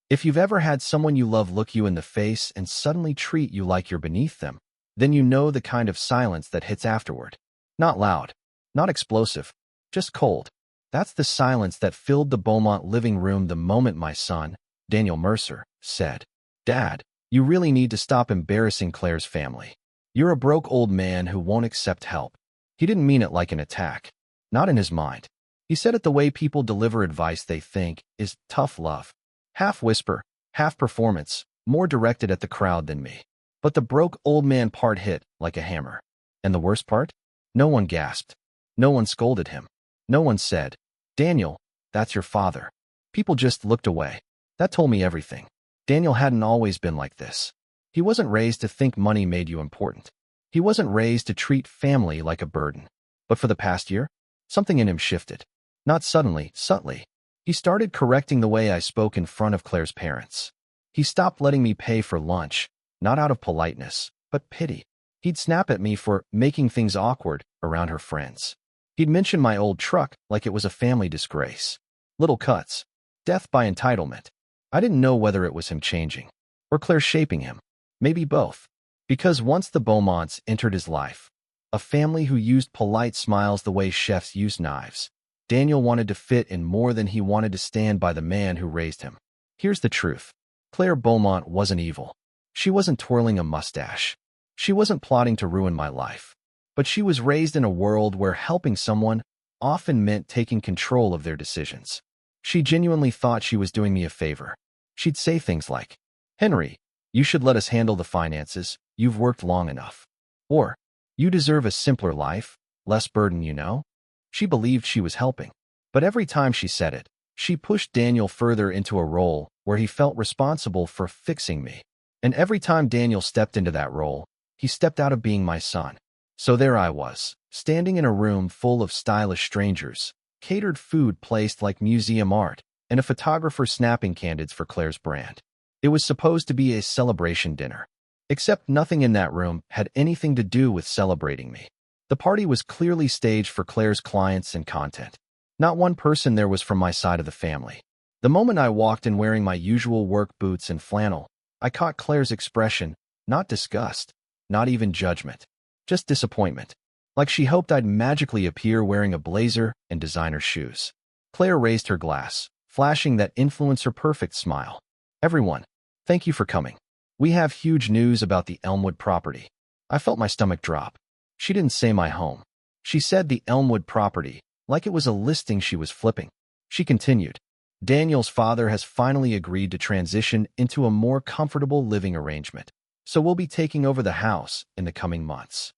If you've ever had someone you love look you in the face and suddenly treat you like you're beneath them, then you know the kind of silence that hits afterward. Not loud, not explosive, just cold. That's the silence that filled the Beaumont living room the moment my son, Daniel Mercer, said, "Dad, you really need to stop embarrassing Claire's family. You're a broke old man who won't accept help." He didn't mean it like an attack. Not in his mind. He said it the way people deliver advice they think is tough love. Half whisper, half performance, more directed at the crowd than me. But the broke old man part hit like a hammer. And the worst part? No one gasped. No one scolded him. No one said, "Daniel, that's your father." People just looked away. That told me everything. Daniel hadn't always been like this. He wasn't raised to think money made you important. He wasn't raised to treat family like a burden. But for the past year, something in him shifted. Not suddenly, subtly. He started correcting the way I spoke in front of Claire's parents. He stopped letting me pay for lunch, not out of politeness, but pity. He'd snap at me for making things awkward around her friends. He'd mention my old truck like it was a family disgrace. Little cuts. Death by entitlement. I didn't know whether it was him changing or Claire shaping him. Maybe both. Because once the Beaumonts entered his life, a family who used polite smiles the way chefs use knives, Daniel wanted to fit in more than he wanted to stand by the man who raised him. Here's the truth. Claire Beaumont wasn't evil. She wasn't twirling a mustache. She wasn't plotting to ruin my life. But she was raised in a world where helping someone often meant taking control of their decisions. She genuinely thought she was doing me a favor. She'd say things like, "Henry, you should let us handle the finances. You've worked long enough." Or, "You deserve a simpler life, less burden, you know." She believed she was helping. But every time she said it, she pushed Daniel further into a role where he felt responsible for fixing me. And every time Daniel stepped into that role, he stepped out of being my son. So there I was, standing in a room full of stylish strangers, catered food placed like museum art, and a photographer snapping candids for Claire's brand. It was supposed to be a celebration dinner. Except nothing in that room had anything to do with celebrating me. The party was clearly staged for Claire's clients and content. Not one person there was from my side of the family. The moment I walked in wearing my usual work boots and flannel, I caught Claire's expression, not disgust, not even judgment, just disappointment. Like she hoped I'd magically appear wearing a blazer and designer shoes. Claire raised her glass, flashing that influencer-perfect smile. "Everyone, thank you for coming. We have huge news about the Elmwood property." I felt my stomach drop. She didn't say my home. She said the Elmwood property, like it was a listing she was flipping. She continued, "Daniel's father has finally agreed to transition into a more comfortable living arrangement, so we'll be taking over the house in the coming months."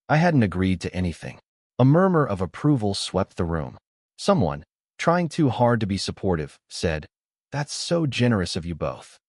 I hadn't agreed to anything. A murmur of approval swept the room. Someone, trying too hard to be supportive, said, "That's so generous of you both."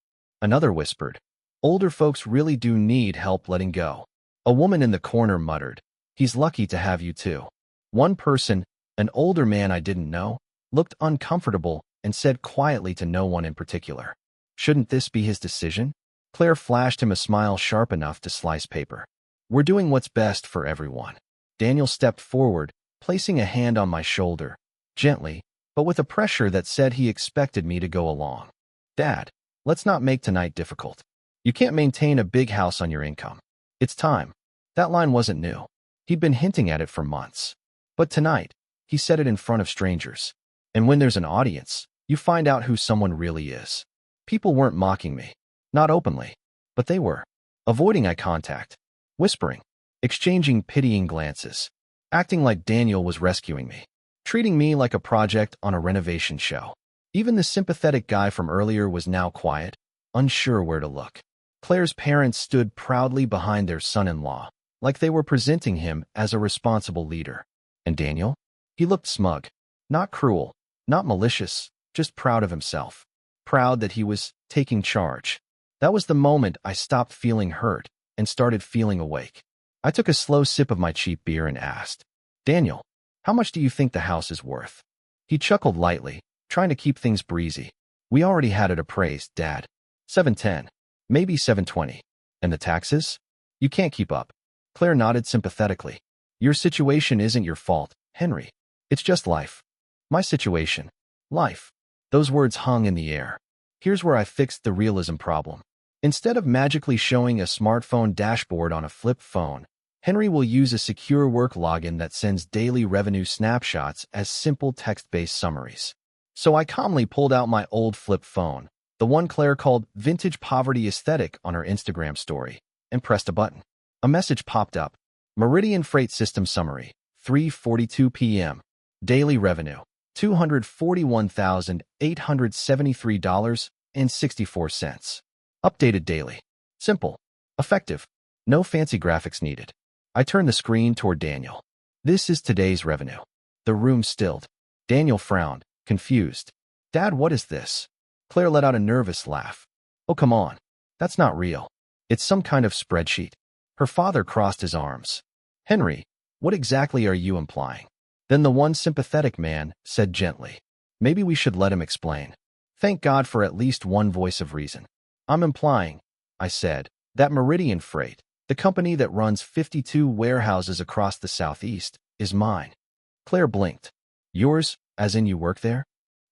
Another whispered, "Older folks really do need help letting go." A woman in the corner muttered, "He's lucky to have you too." One person, an older man I didn't know, looked uncomfortable and said quietly to no one in particular, "Shouldn't this be his decision?" Claire flashed him a smile sharp enough to slice paper. "We're doing what's best for everyone." Daniel stepped forward, placing a hand on my shoulder, gently, but with a pressure that said he expected me to go along. "Dad, let's not make tonight difficult. You can't maintain a big house on your income. It's time." That line wasn't new. He'd been hinting at it for months. But tonight, he said it in front of strangers. And when there's an audience, you find out who someone really is. People weren't mocking me. Not openly. But they were. Avoiding eye contact. Whispering. Exchanging pitying glances. Acting like Daniel was rescuing me. Treating me like a project on a renovation show. Even the sympathetic guy from earlier was now quiet, unsure where to look. Claire's parents stood proudly behind their son-in-law, like they were presenting him as a responsible leader. And Daniel? He looked smug. Not cruel, not malicious, just proud of himself. Proud that he was taking charge. That was the moment I stopped feeling hurt and started feeling awake. I took a slow sip of my cheap beer and asked, "Daniel, how much do you think the house is worth?" He chuckled lightly, trying to keep things breezy. "We already had it appraised, Dad. 710. Maybe 720. And the taxes? You can't keep up." Claire nodded sympathetically. "Your situation isn't your fault, Henry. It's just life." My situation. Life. Those words hung in the air. Here's where I fixed the realism problem. Instead of magically showing a smartphone dashboard on a flip phone, Henry will use a secure work login that sends daily revenue snapshots as simple text-based summaries. So I calmly pulled out my old flip phone, the one Claire called Vintage Poverty Aesthetic on her Instagram story, and pressed a button. A message popped up. Meridian Freight System Summary, 3:42 p.m. Daily revenue, $241,873.64. Updated daily. Simple. Effective. No fancy graphics needed. I turned the screen toward Daniel. This is today's revenue. The room stilled. Daniel frowned, confused. Dad, what is this? Claire let out a nervous laugh. Oh, come on. That's not real. It's some kind of spreadsheet. Her father crossed his arms. Henry, what exactly are you implying? Then the one sympathetic man said gently, maybe we should let him explain. Thank God for at least one voice of reason. I'm implying, I said, that Meridian Freight, the company that runs 52 warehouses across the Southeast, is mine. Claire blinked. Yours, as in you work there?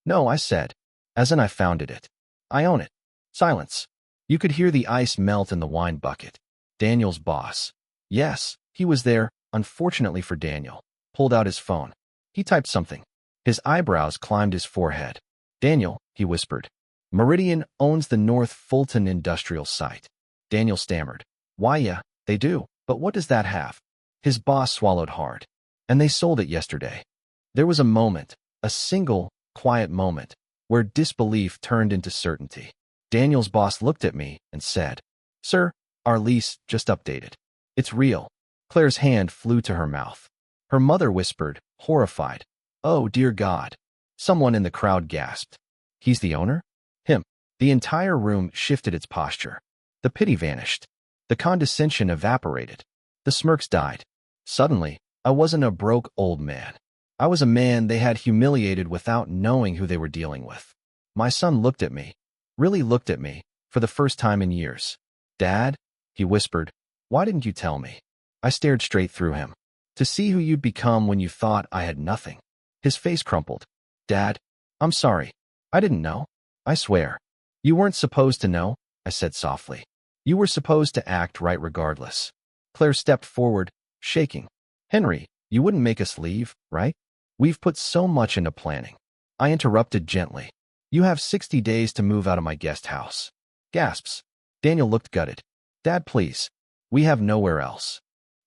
No, I said, as in I founded it. I own it. Silence. You could hear the ice melt in the wine bucket. Daniel's boss. Yes, he was there, unfortunately for Daniel. Pulled out his phone. He typed something. His eyebrows climbed his forehead. Daniel, he whispered. Meridian owns the North Fulton industrial site. Daniel stammered. Why, yeah, they do, but what does that have? His boss swallowed hard. And they sold it yesterday. There was a moment, a single, quiet moment, where disbelief turned into certainty. Daniel's boss looked at me and said, Sir, our lease just updated. It's real. Claire's hand flew to her mouth. Her mother whispered, horrified. Oh, dear God. Someone in the crowd gasped. He's the owner? Him. The entire room shifted its posture. The pity vanished. The condescension evaporated. The smirks died. Suddenly, I wasn't a broke old man. I was a man they had humiliated without knowing who they were dealing with. My son looked at me, really looked at me, for the first time in years. Dad, he whispered, why didn't you tell me? I stared straight through him. To see who you'd become when you thought I had nothing. His face crumpled. Dad, I'm sorry. I didn't know. I swear. You weren't supposed to know, I said softly. You were supposed to act right regardless. Claire stepped forward, shaking. Henry, you wouldn't make us leave, right? We've put so much into planning. I interrupted gently. You have 60 days to move out of my guest house. Gasps. Daniel looked gutted. Dad, please. We have nowhere else.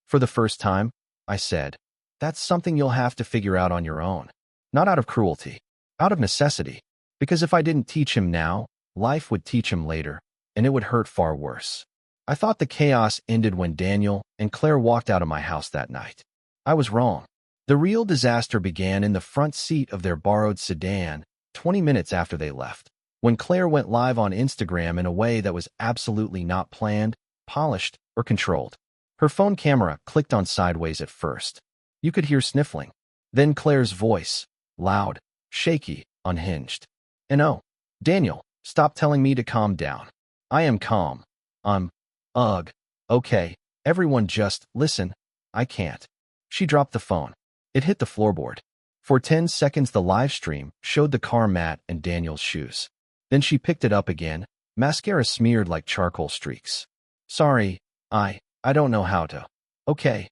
For the first time, I said, that's something you'll have to figure out on your own. Not out of cruelty. Out of necessity. Because if I didn't teach him now, life would teach him later, and it would hurt far worse. I thought the chaos ended when Daniel and Claire walked out of my house that night. I was wrong. The real disaster began in the front seat of their borrowed sedan 20 minutes after they left, when Claire went live on Instagram in a way that was absolutely not planned, polished, or controlled. Her phone camera clicked on sideways at first. You could hear sniffling. Then Claire's voice, loud, shaky, unhinged. And oh, Daniel, stop telling me to calm down. I am calm. Ugh. Okay, everyone just listen. I can't. She dropped the phone. It hit the floorboard. For 10 seconds the live stream showed the car mat and Daniel's shoes. Then she picked it up again, mascara smeared like charcoal streaks. Sorry, I don't know how to. Okay.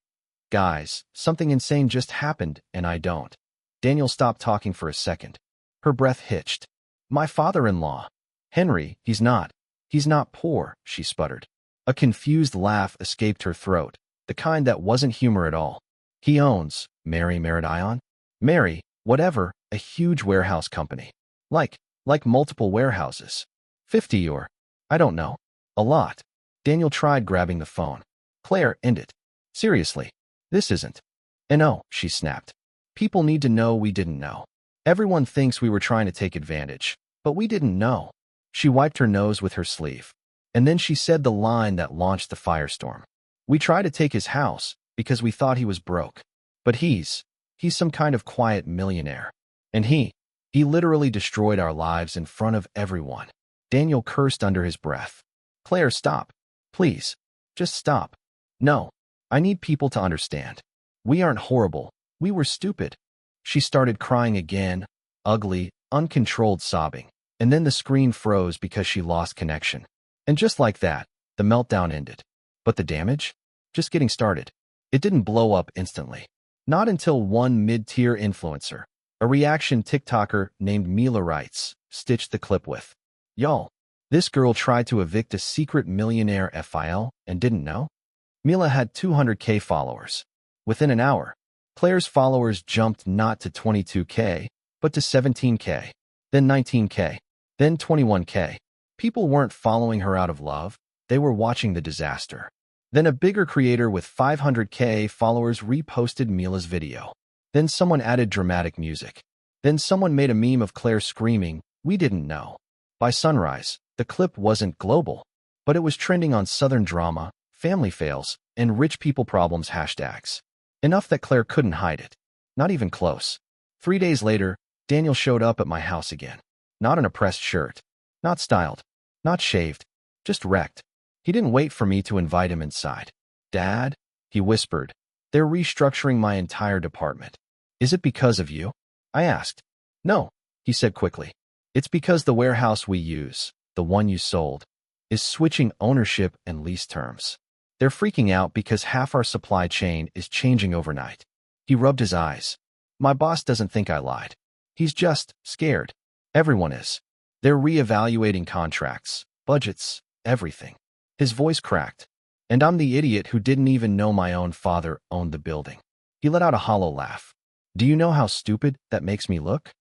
Guys, something insane just happened and I don't. Daniel stopped talking for a second. Her breath hitched. My father-in-law. Henry, he's not poor, she sputtered. A confused laugh escaped her throat, the kind that wasn't humor at all. He owns, Mary, whatever, a huge warehouse company. Like multiple warehouses. 50 or, I don't know. A lot. Daniel tried grabbing the phone. Claire, end it. Seriously. This isn't. And no, she snapped. People need to know we didn't know. Everyone thinks we were trying to take advantage, but we didn't know. She wiped her nose with her sleeve. And then she said the line that launched the firestorm. We tried to take his house because we thought he was broke. But he's some kind of quiet millionaire. And he literally destroyed our lives in front of everyone. Daniel cursed under his breath. Claire, stop. Please. Just stop. No. I need people to understand. We aren't horrible. We were stupid. She started crying again, ugly, uncontrolled sobbing. And then the screen froze because she lost connection. And just like that, the meltdown ended. But the damage? Just getting started. It didn't blow up instantly. Not until one mid-tier influencer, a reaction TikToker named Mila writes, stitched the clip with, "Y'all, this girl tried to evict a secret millionaire FIL and didn't know?" Mila had 200K followers. Within an hour, Claire's followers jumped not to 22K, but to 17K, then 19K, then 21K. People weren't following her out of love, they were watching the disaster. Then a bigger creator with 500K followers reposted Mila's video. Then someone added dramatic music. Then someone made a meme of Claire screaming, "We didn't know." By sunrise, the clip wasn't global, but it was trending on Southern drama, family fails, and rich people problems hashtags. Enough that Claire couldn't hide it. Not even close. 3 days later, Daniel showed up at my house again. Not in a pressed shirt. Not styled. Not shaved. Just wrecked. He didn't wait for me to invite him inside. "Dad," he whispered, "they're restructuring my entire department." "Is it because of you?" I asked. "No," he said quickly. "It's because the warehouse we use, the one you sold, is switching ownership and lease terms. They're freaking out because half our supply chain is changing overnight." He rubbed his eyes. "My boss doesn't think I lied. He's just scared. Everyone is. They're reevaluating contracts, budgets, everything." His voice cracked. "And I'm the idiot who didn't even know my own father owned the building." He let out a hollow laugh. "Do you know how stupid that makes me look?"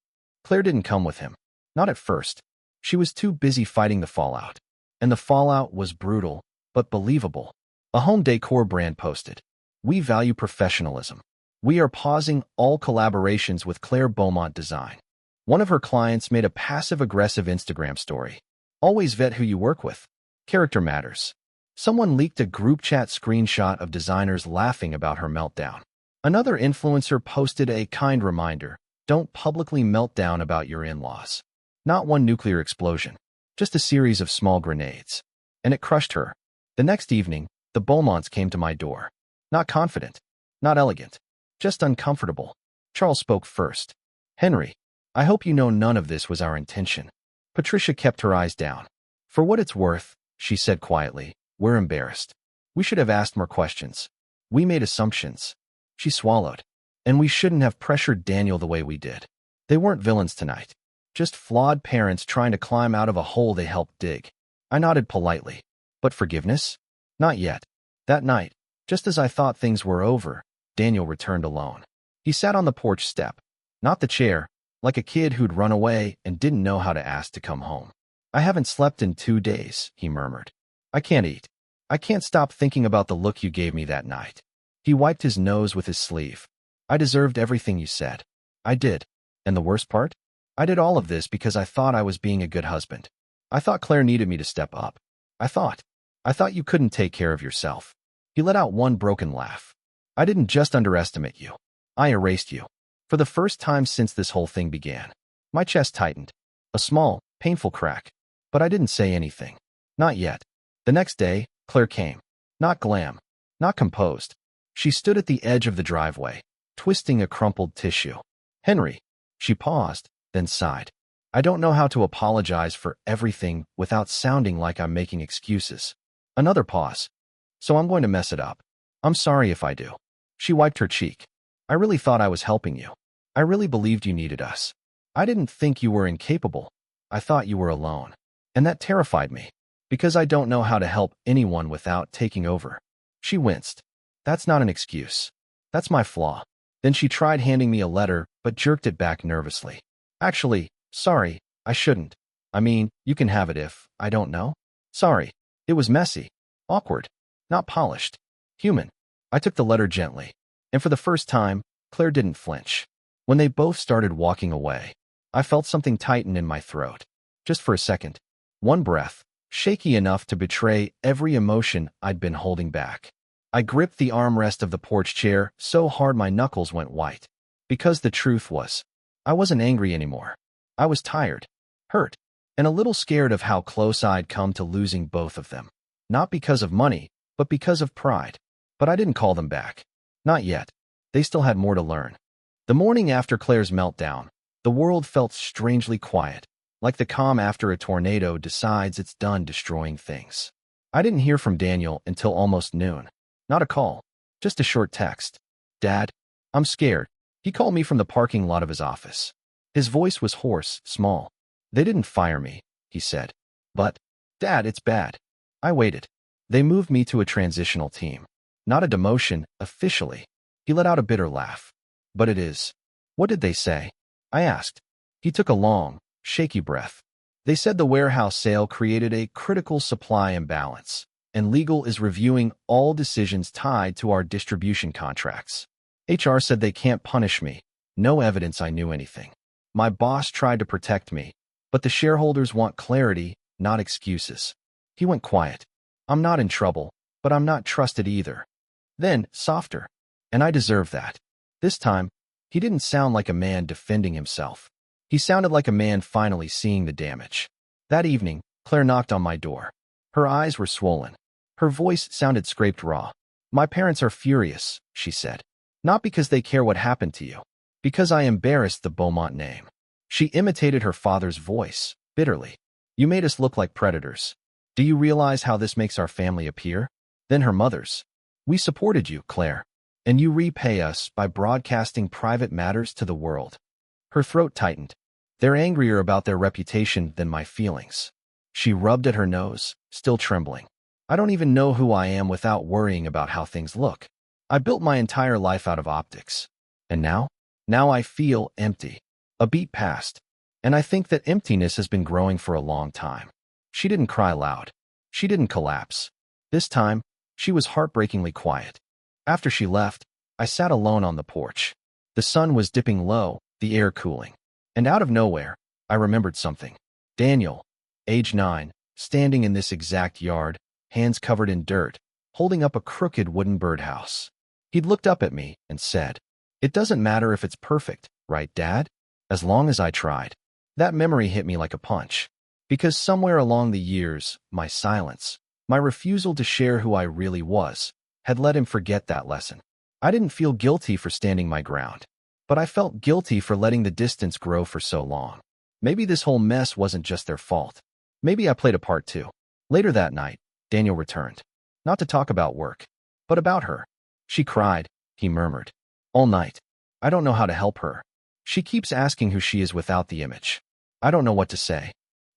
Claire didn't come with him. Not at first. She was too busy fighting the fallout. And the fallout was brutal, but believable. A home decor brand posted, "We value professionalism. We are pausing all collaborations with Claire Beaumont Design." One of her clients made a passive-aggressive Instagram story. "Always vet who you work with. Character matters." Someone leaked a group chat screenshot of designers laughing about her meltdown. Another influencer posted a kind reminder, "Don't publicly melt down about your in-laws." Not one nuclear explosion, just a series of small grenades. And it crushed her. The next evening, the Beaumonts came to my door. Not confident, not elegant, just uncomfortable. Charles spoke first. "Henry, I hope you know none of this was our intention." Patricia kept her eyes down. "For what it's worth," she said quietly, "we're embarrassed. We should have asked more questions. We made assumptions." She swallowed. "And we shouldn't have pressured Daniel the way we did. They weren't villains tonight. Just flawed parents trying to climb out of a hole they helped dig." I nodded politely. "But forgiveness?" "Not yet." That night, just as I thought things were over, Daniel returned alone. He sat on the porch step. Not the chair, like a kid who'd run away and didn't know how to ask to come home. "I haven't slept in 2 days," he murmured. "I can't eat. I can't stop thinking about the look you gave me that night." He wiped his nose with his sleeve. "I deserved everything you said. I did. And the worst part? I did all of this because I thought I was being a good husband. I thought Claire needed me to step up. I thought you couldn't take care of yourself." He let out one broken laugh. "I didn't just underestimate you. I erased you. For the first time since this whole thing began." My chest tightened. A small, painful crack. But I didn't say anything. Not yet. The next day, Claire came. Not glam. Not composed. She stood at the edge of the driveway, twisting a crumpled tissue. "Henry." She paused, then sighed. "I don't know how to apologize for everything without sounding like I'm making excuses." Another pause. "So I'm going to mess it up. I'm sorry if I do." She wiped her cheek. "I really thought I was helping you. I really believed you needed us. I didn't think you were incapable. I thought you were alone. And that terrified me, because I don't know how to help anyone without taking over." She winced. "That's not an excuse. That's my flaw." Then she tried handing me a letter, but jerked it back nervously. "Actually, sorry, I shouldn't. I mean, you can have it if, I don't know. Sorry. It was messy. Awkward. Not polished. Human." I took the letter gently. And for the first time, Claire didn't flinch. When they both started walking away, I felt something tighten in my throat. Just for a second. One breath, shaky enough to betray every emotion I'd been holding back. I gripped the armrest of the porch chair so hard my knuckles went white. Because the truth was, I wasn't angry anymore. I was tired, hurt, and a little scared of how close I'd come to losing both of them. Not because of money, but because of pride. But I didn't call them back. Not yet. They still had more to learn. The morning after Claire's meltdown, the world felt strangely quiet. like the calm after a tornado decides it's done destroying things. I didn't hear from Daniel until almost noon. Not a call, just a short text. Dad, I'm scared. He called me from the parking lot of his office. His voice was hoarse, small. They didn't fire me, he said. But, Dad, it's bad. I waited. They moved me to a transitional team. Not a demotion, officially. He let out a bitter laugh. But it is. What did they say? I asked. He took a long, shaky breath. They said the warehouse sale created a critical supply imbalance, and legal is reviewing all decisions tied to our distribution contracts. HR said they can't punish me. No evidence I knew anything. My boss tried to protect me, but the shareholders want clarity, not excuses. He went quiet. I'm not in trouble, but I'm not trusted either. Then, softer. And I deserve that. This time, he didn't sound like a man defending himself. He sounded like a man finally seeing the damage. That evening, Claire knocked on my door. Her eyes were swollen. Her voice sounded scraped raw. My parents are furious, she said. Not because they care what happened to you. Because I embarrassed the Beaumont name. She imitated her father's voice, bitterly. You made us look like predators. Do you realize how this makes our family appear? Then her mother's. We supported you, Claire. And you repay us by broadcasting private matters to the world. Her throat tightened. They're angrier about their reputation than my feelings. She rubbed at her nose, still trembling. I don't even know who I am without worrying about how things look. I built my entire life out of optics. And now? Now I feel empty. A beat passed. And I think that emptiness has been growing for a long time. She didn't cry loud. She didn't collapse. This time, she was heartbreakingly quiet. After she left, I sat alone on the porch. The sun was dipping low, the air cooling. And out of nowhere, I remembered something. Daniel, age 9, standing in this exact yard, hands covered in dirt, holding up a crooked wooden birdhouse. He'd looked up at me and said, "It doesn't matter if it's perfect, right, Dad? As long as I tried." That memory hit me like a punch. Because somewhere along the years, my silence, my refusal to share who I really was, had let him forget that lesson. I didn't feel guilty for standing my ground, but I felt guilty for letting the distance grow for so long. Maybe this whole mess wasn't just their fault. Maybe I played a part too. Later that night, Daniel returned. Not to talk about work, but about her. She cried, he murmured. All night. I don't know how to help her. She keeps asking who she is without the image. I don't know what to say.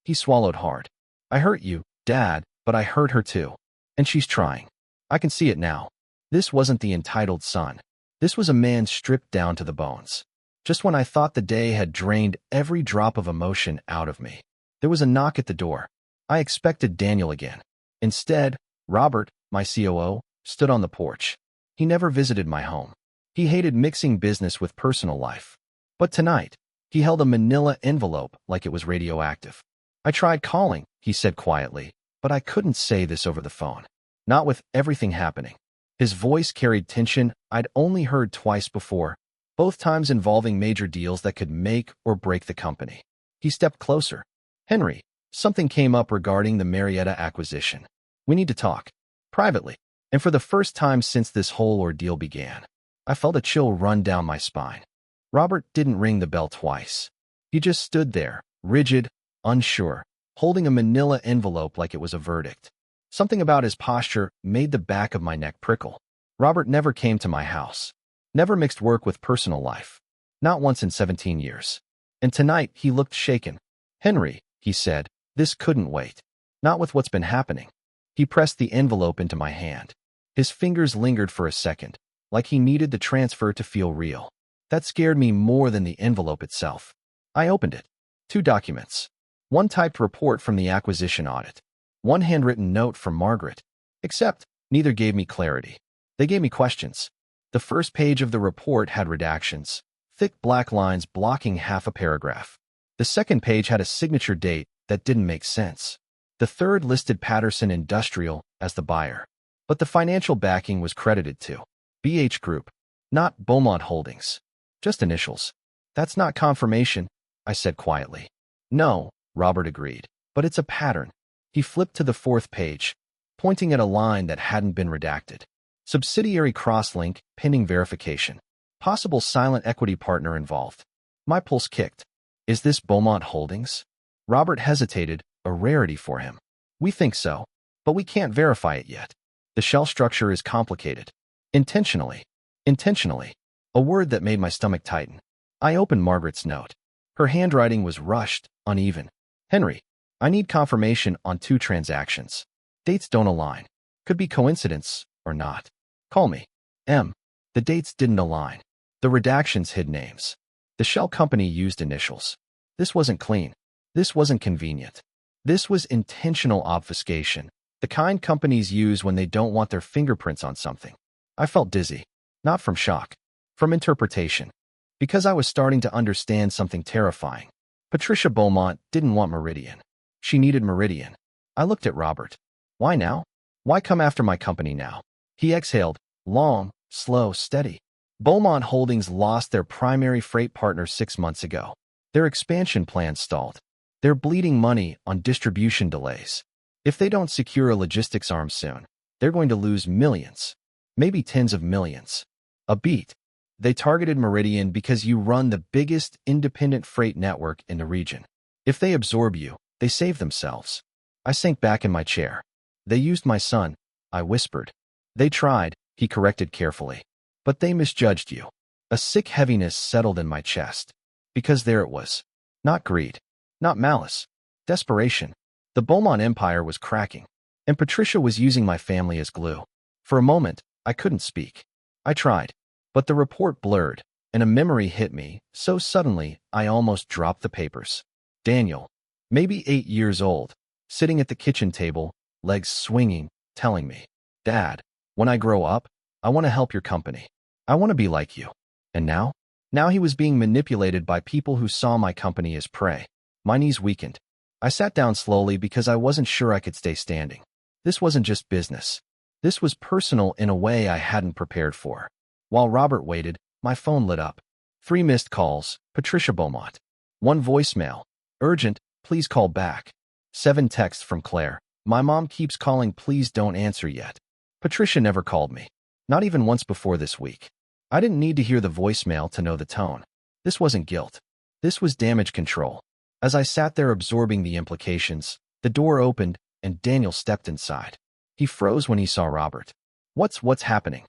He swallowed hard. I hurt you, Dad, but I hurt her too. And she's trying. I can see it now. This wasn't the entitled son. This was a man stripped down to the bones. Just when I thought the day had drained every drop of emotion out of me, there was a knock at the door. I expected Daniel again. Instead, Robert, my COO, stood on the porch. He never visited my home. He hated mixing business with personal life. But tonight, he held a manila envelope like it was radioactive. I tried calling, he said quietly, but I couldn't say this over the phone. Not with everything happening. His voice carried tension I'd only heard twice before, both times involving major deals that could make or break the company. He stepped closer. Henry, something came up regarding the Marietta acquisition. We need to talk. Privately. And for the first time since this whole ordeal began, I felt a chill run down my spine. Robert didn't ring the bell twice. He just stood there, rigid, unsure, holding a manila envelope like it was a verdict. Something about his posture made the back of my neck prickle. Robert never came to my house. Never mixed work with personal life. Not once in 17 years. And tonight he looked shaken. Henry, he said, this couldn't wait. Not with what's been happening. He pressed the envelope into my hand. His fingers lingered for a second, like he needed the transfer to feel real. That scared me more than the envelope itself. I opened it. 2 documents. One typed report from the acquisition audit. One handwritten note from Margaret. Except, neither gave me clarity. They gave me questions. The first page of the report had redactions, thick black lines blocking half a paragraph. The second page had a signature date that didn't make sense. The third listed Patterson Industrial as the buyer. But the financial backing was credited to BH Group, not Beaumont Holdings. Just initials. That's not confirmation, I said quietly. No, Robert agreed, but it's a pattern. He flipped to the 4th page, pointing at a line that hadn't been redacted. Subsidiary crosslink, pending verification. Possible silent equity partner involved. My pulse kicked. Is this Beaumont Holdings? Robert hesitated, a rarity for him. We think so, but we can't verify it yet. The shell structure is complicated. Intentionally. Intentionally. A word that made my stomach tighten. I opened Margaret's note. Her handwriting was rushed, uneven. Henry, I need confirmation on 2 transactions. Dates don't align. Could be coincidence or not. Call me. M. The dates didn't align. The redactions hid names. The shell company used initials. This wasn't clean. This wasn't convenient. This was intentional obfuscation, the kind companies use when they don't want their fingerprints on something. I felt dizzy. Not from shock. From interpretation. Because I was starting to understand something terrifying. Patricia Beaumont didn't want Meridian. She needed Meridian. I looked at Robert. Why now? Why come after my company now? He exhaled, long, slow, steady. Beaumont Holdings lost their primary freight partner 6 months ago. Their expansion plans stalled. They're bleeding money on distribution delays. If they don't secure a logistics arm soon, they're going to lose millions, maybe tens of millions. A beat. They targeted Meridian because you run the biggest independent freight network in the region. If they absorb you, they save themselves. I sank back in my chair. They used my son, I whispered. They tried, he corrected carefully. But they misjudged you. A sick heaviness settled in my chest. Because there it was. Not greed. Not malice. Desperation. The Beaumont empire was cracking. And Patricia was using my family as glue. For a moment, I couldn't speak. I tried. But the report blurred, and a memory hit me so suddenly I almost dropped the papers. Daniel, maybe 8 years old, sitting at the kitchen table, legs swinging, telling me, Dad, when I grow up, I want to help your company. I want to be like you. And now? Now he was being manipulated by people who saw my company as prey. My knees weakened. I sat down slowly because I wasn't sure I could stay standing. This wasn't just business. This was personal in a way I hadn't prepared for. While Robert waited, my phone lit up. 3 missed calls, Patricia Beaumont. 1 voicemail. Urgent, please call back. 7 texts from Claire. My mom keeps calling, please don't answer yet. Patricia never called me. Not even once before this week. I didn't need to hear the voicemail to know the tone. This wasn't guilt. This was damage control. As I sat there absorbing the implications, the door opened and Daniel stepped inside. He froze when he saw Robert. What's happening?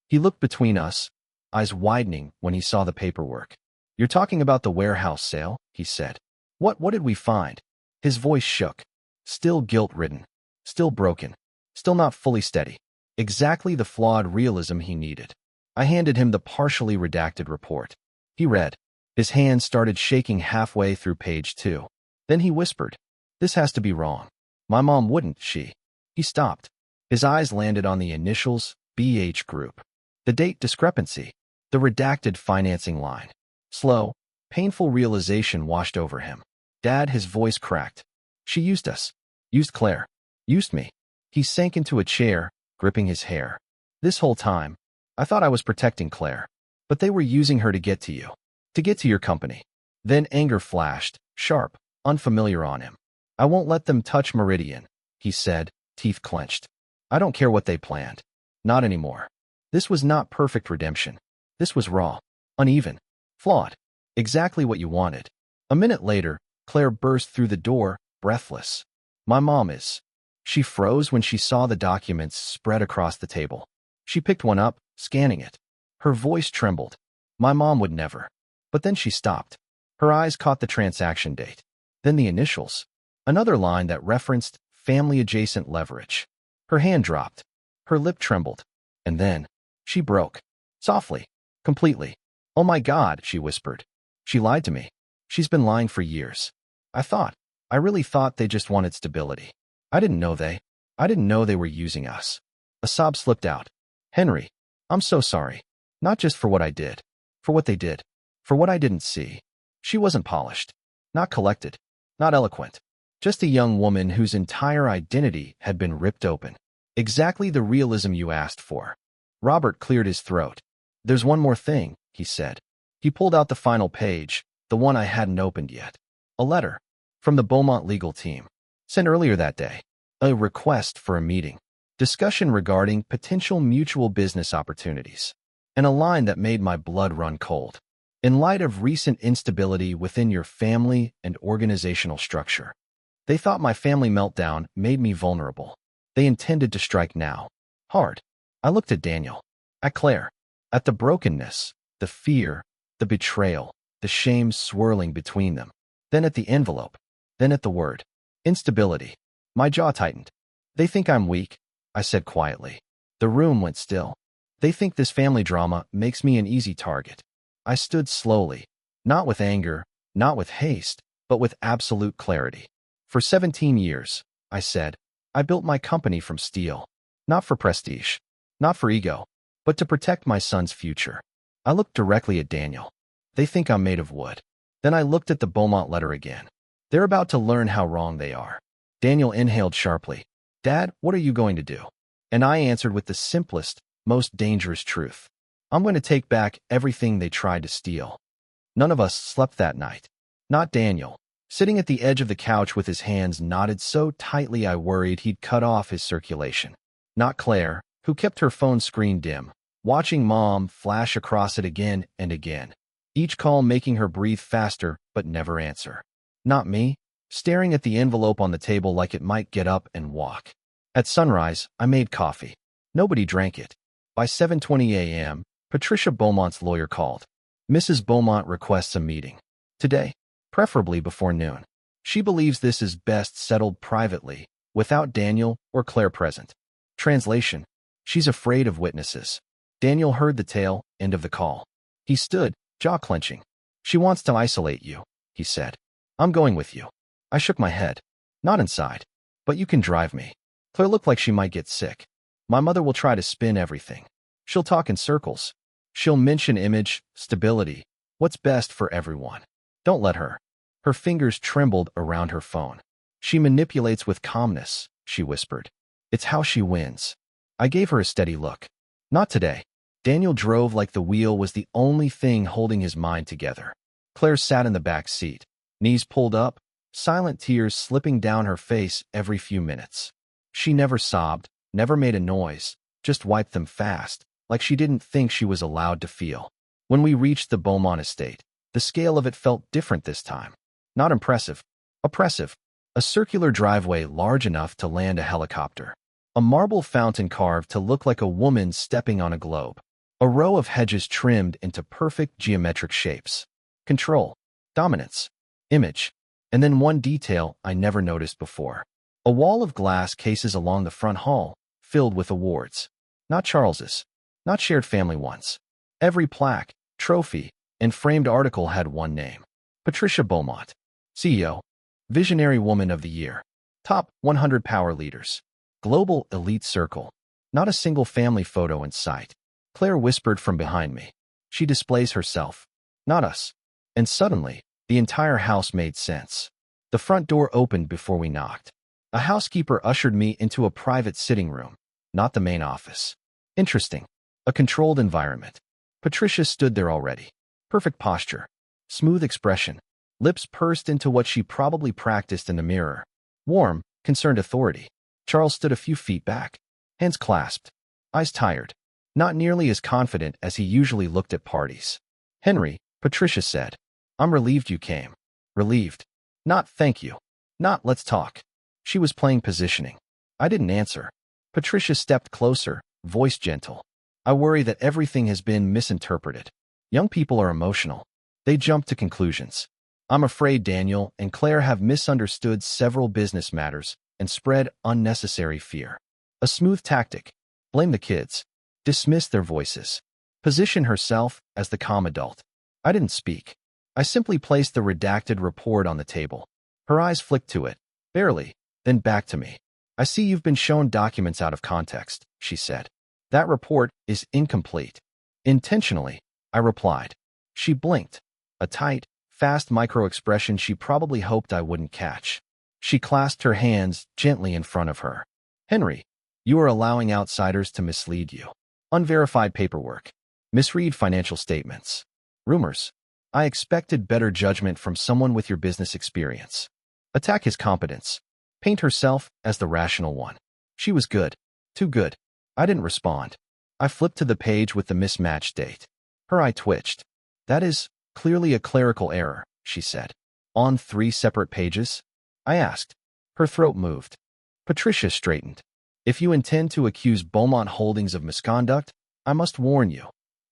He looked between us, eyes widening when he saw the paperwork. You're talking about the warehouse sale, he said. What did we find? His voice shook. Still guilt-ridden. Still broken. Still not fully steady. Exactly the flawed realism he needed. I handed him the partially redacted report. He read. His hand started shaking halfway through page 2. Then he whispered, This has to be wrong. My mom wouldn't, she. He stopped. His eyes landed on the initials, BH Group. The date discrepancy. The redacted financing line. Slow, painful realization washed over him. Dad, his voice cracked. She used us. Used Claire. Used me. He sank into a chair, gripping his hair. This whole time, I thought I was protecting Claire. But they were using her to get to you. To get to your company. Then anger flashed, sharp, unfamiliar on him. I won't let them touch Meridian, he said, teeth clenched. I don't care what they planned. Not anymore. This was not perfect redemption. This was raw, uneven, flawed. Exactly what you wanted. A minute later, Claire burst through the door, breathless. My mom is. She froze when she saw the documents spread across the table. She picked one up, scanning it. Her voice trembled. My mom would never. But then she stopped. Her eyes caught the transaction date. Then the initials. Another line that referenced family-adjacent leverage. Her hand dropped. Her lip trembled. And then, she broke. Softly. Completely. Oh my God, she whispered. She lied to me. She's been lying for years. I really thought they just wanted stability. I didn't know they were using us. A sob slipped out. Henry, I'm so sorry. Not just for what I did. For what they did. For what I didn't see. She wasn't polished. Not collected. Not eloquent. Just a young woman whose entire identity had been ripped open. Exactly the realism you asked for. Robert cleared his throat. There's one more thing, he said. He pulled out the final page, the one I hadn't opened yet. A letter. From the Beaumont legal team. Sent earlier that day. A request for a meeting. Discussion regarding potential mutual business opportunities. And a line that made my blood run cold. In light of recent instability within your family and organizational structure. They thought my family meltdown made me vulnerable. They intended to strike now. Hard. I looked at Daniel. At Claire. At the brokenness, the fear, the betrayal, the shame swirling between them. Then at the envelope. Then at the word. Instability. My jaw tightened. They think I'm weak, I said quietly. The room went still. They think this family drama makes me an easy target. I stood slowly, not with anger, not with haste, but with absolute clarity. For 17 years, I said, I built my company from steel. Not for prestige, not for ego, but to protect my son's future. I looked directly at Daniel. They think I'm made of wood. Then I looked at the Beaumont letter again. They're about to learn how wrong they are. Daniel inhaled sharply. Dad, what are you going to do? And I answered with the simplest, most dangerous truth. I'm going to take back everything they tried to steal. None of us slept that night. Not Daniel. Sitting at the edge of the couch with his hands knotted so tightly I worried he'd cut off his circulation. Not Claire, who kept her phone screen dim, watching Mom flash across it again and again, each call making her breathe faster but never answer. Not me, staring at the envelope on the table like it might get up and walk. At sunrise, I made coffee. Nobody drank it. By 7:20 a.m., Patricia Beaumont's lawyer called. Mrs. Beaumont requests a meeting. Today. Preferably before noon. She believes this is best settled privately, without Daniel or Claire present. Translation. She's afraid of witnesses. Daniel heard the tail end of the call. He stood, jaw clenching. She wants to isolate you, he said. I'm going with you. I shook my head. Not inside. But you can drive me. Claire looked like she might get sick. My mother will try to spin everything. She'll talk in circles. She'll mention image, stability, what's best for everyone. Don't let her. Her fingers trembled around her phone. She manipulates with calmness, she whispered. It's how she wins. I gave her a steady look. Not today. Daniel drove like the wheel was the only thing holding his mind together. Claire sat in the back seat, knees pulled up, silent tears slipping down her face every few minutes. She never sobbed, never made a noise, just wiped them fast, like she didn't think she was allowed to feel. When we reached the Beaumont estate, the scale of it felt different this time. Not impressive. Oppressive. A circular driveway large enough to land a helicopter. A marble fountain carved to look like a woman stepping on a globe. A row of hedges trimmed into perfect geometric shapes. Control. Dominance. Image. And then one detail I never noticed before. A wall of glass cases along the front hall, filled with awards. Not Charles's. Not shared family ones. Every plaque, trophy, and framed article had one name. Patricia Beaumont. CEO. Visionary Woman of the Year. Top 100 Power Leaders. Global Elite Circle. Not a single family photo in sight. Claire whispered from behind me. She displays herself. Not us. And suddenly, the entire house made sense. The front door opened before we knocked. A housekeeper ushered me into a private sitting room, not the main office. Interesting. A controlled environment. Patricia stood there already. Perfect posture. Smooth expression. Lips pursed into what she probably practiced in the mirror. Warm, concerned authority. Charles stood a few feet back. Hands clasped. Eyes tired. Not nearly as confident as he usually looked at parties. Henry, Patricia said. I'm relieved you came. Relieved. Not thank you. Not let's talk. She was playing positioning. I didn't answer. Patricia stepped closer, voice gentle. I worry that everything has been misinterpreted. Young people are emotional. They jump to conclusions. I'm afraid Daniel and Claire have misunderstood several business matters and spread unnecessary fear. A smooth tactic. Blame the kids. Dismiss their voices. Position herself as the calm adult. I didn't speak. I simply placed the redacted report on the table. Her eyes flicked to it, barely, then back to me. I see you've been shown documents out of context, she said. That report is incomplete. Intentionally, I replied. She blinked. A tight, fast micro-expression she probably hoped I wouldn't catch. She clasped her hands gently in front of her. Henry, you are allowing outsiders to mislead you. Unverified paperwork. Misread financial statements. Rumors. I expected better judgment from someone with your business experience. Attack his competence. Paint herself as the rational one. She was good. Too good. I didn't respond. I flipped to the page with the mismatched date. Her eye twitched. That is Clearly a clerical error, she said. On 3 separate pages? I asked. Her throat moved. Patricia straightened. If you intend to accuse Beaumont Holdings of misconduct, I must warn you.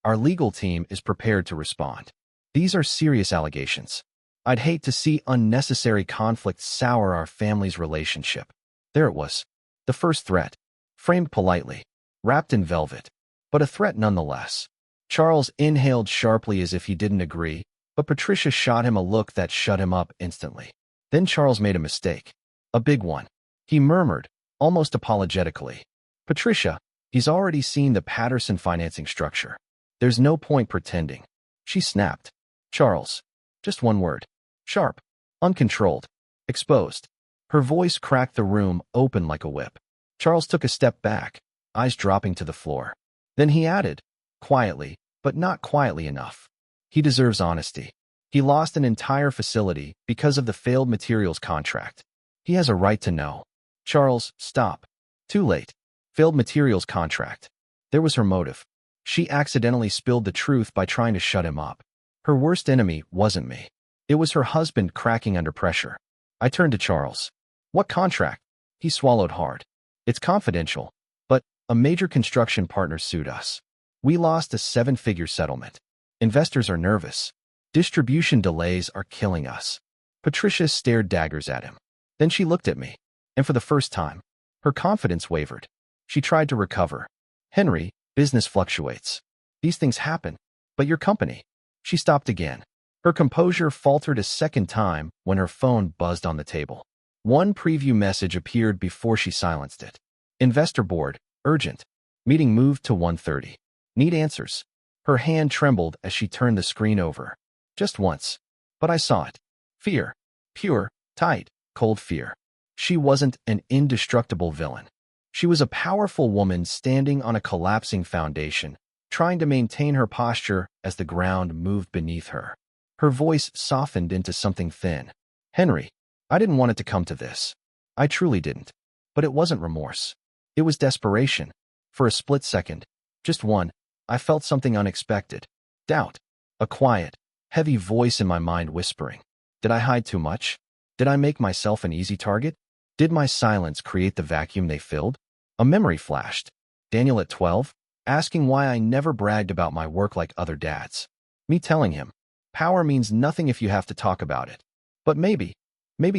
Our legal team is prepared to respond. These are serious allegations. I'd hate to see unnecessary conflict sour our family's relationship. There it was. The first threat. Framed politely. Wrapped in velvet. But a threat nonetheless. Charles inhaled sharply as if he didn't agree, but Patricia shot him a look that shut him up instantly. Then Charles made a mistake. A big one. He murmured, almost apologetically. Patricia, he's already seen the Patterson financing structure. There's no point pretending. She snapped. Charles. Just one word. Sharp. Uncontrolled. Exposed. Her voice cracked the room open like a whip. Charles took a step back, eyes dropping to the floor. Then he added, quietly, but not quietly enough. He deserves honesty. He lost an entire facility because of the failed materials contract. He has a right to know. Charles, stop. Too late. Failed materials contract. There was her motive. She accidentally spilled the truth by trying to shut him up. Her worst enemy wasn't me. It was her husband cracking under pressure. I turned to Charles. What contract? He swallowed hard. It's confidential, but a major construction partner sued us. We lost a 7-figure settlement. Investors are nervous. Distribution delays are killing us. Patricia stared daggers at him. Then she looked at me, and for the first time, her confidence wavered. She tried to recover. Henry, business fluctuates. These things happen. But your company. She stopped again. Her composure faltered a second time when her phone buzzed on the table. One preview message appeared before she silenced it. Investor board, urgent. Meeting moved to 1:30. Need answers. Her hand trembled as she turned the screen over. Just once. But I saw it. Fear. Pure, tight, cold fear. She wasn't an indestructible villain. She was a powerful woman standing on a collapsing foundation, trying to maintain her posture as the ground moved beneath her. Her voice softened into something thin. Henry, I didn't want it to come to this. I truly didn't. But it wasn't remorse. It was desperation. For a split second, just one, I felt something unexpected. Doubt. A quiet, heavy voice in my mind whispering. Did I hide too much? Did I make myself an easy target? Did my silence create the vacuum they filled? A memory flashed. Daniel at 12, asking why I never bragged about my work like other dads. Me telling him, power means nothing if you have to talk about it. But maybe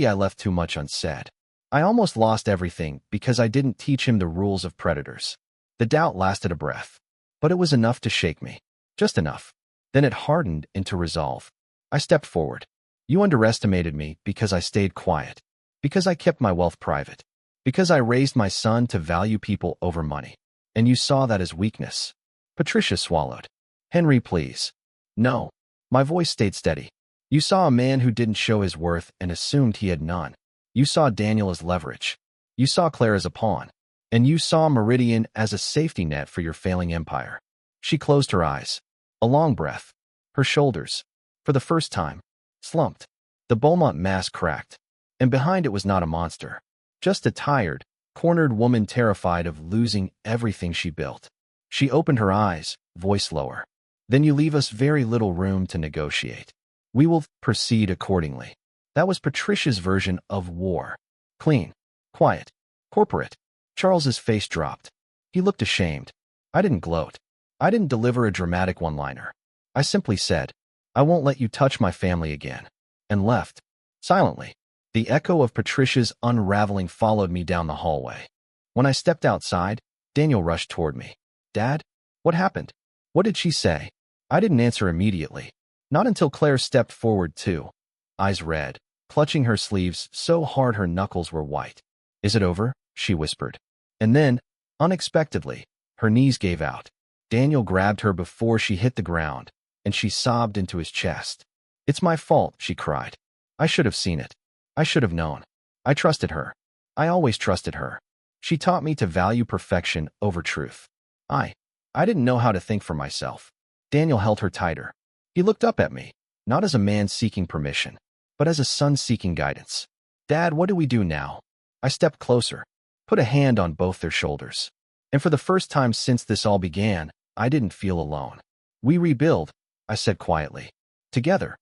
I left too much unsaid. I almost lost everything because I didn't teach him the rules of predators. The doubt lasted a breath, but it was enough to shake me. Just enough. Then it hardened into resolve. I stepped forward. You underestimated me because I stayed quiet, because I kept my wealth private, because I raised my son to value people over money. And you saw that as weakness. Patricia swallowed. Henry, please. No. My voice stayed steady. You saw a man who didn't show his worth and assumed he had none. You saw Daniel as leverage. You saw Claire as a pawn. And you saw Meridian as a safety net for your failing empire. She closed her eyes. A long breath. Her shoulders, for the first time, slumped. The Beaumont mask cracked. And behind it was not a monster. Just a tired, cornered woman terrified of losing everything she built. She opened her eyes, voice lower. Then you leave us very little room to negotiate. We will proceed accordingly. That was Patricia's version of war. Clean, quiet, corporate. Charles's face dropped. He looked ashamed. I didn't gloat. I didn't deliver a dramatic one-liner. I simply said, I won't let you touch my family again. And left. Silently. The echo of Patricia's unraveling followed me down the hallway. When I stepped outside, Daniel rushed toward me. Dad? What happened? What did she say? I didn't answer immediately. Not until Claire stepped forward too. Eyes red, clutching her sleeves so hard her knuckles were white. Is it over? She whispered. And then, unexpectedly, her knees gave out. Daniel grabbed her before she hit the ground, and she sobbed into his chest. It's my fault, she cried. I should have seen it. I should have known. I trusted her. I always trusted her. She taught me to value perfection over truth. I didn't know how to think for myself. Daniel held her tighter. He looked up at me, not as a man seeking permission, but as a son seeking guidance. Dad, what do we do now? I stepped closer, put a hand on both their shoulders. And for the first time since this all began, I didn't feel alone. We rebuild, I said quietly. Together.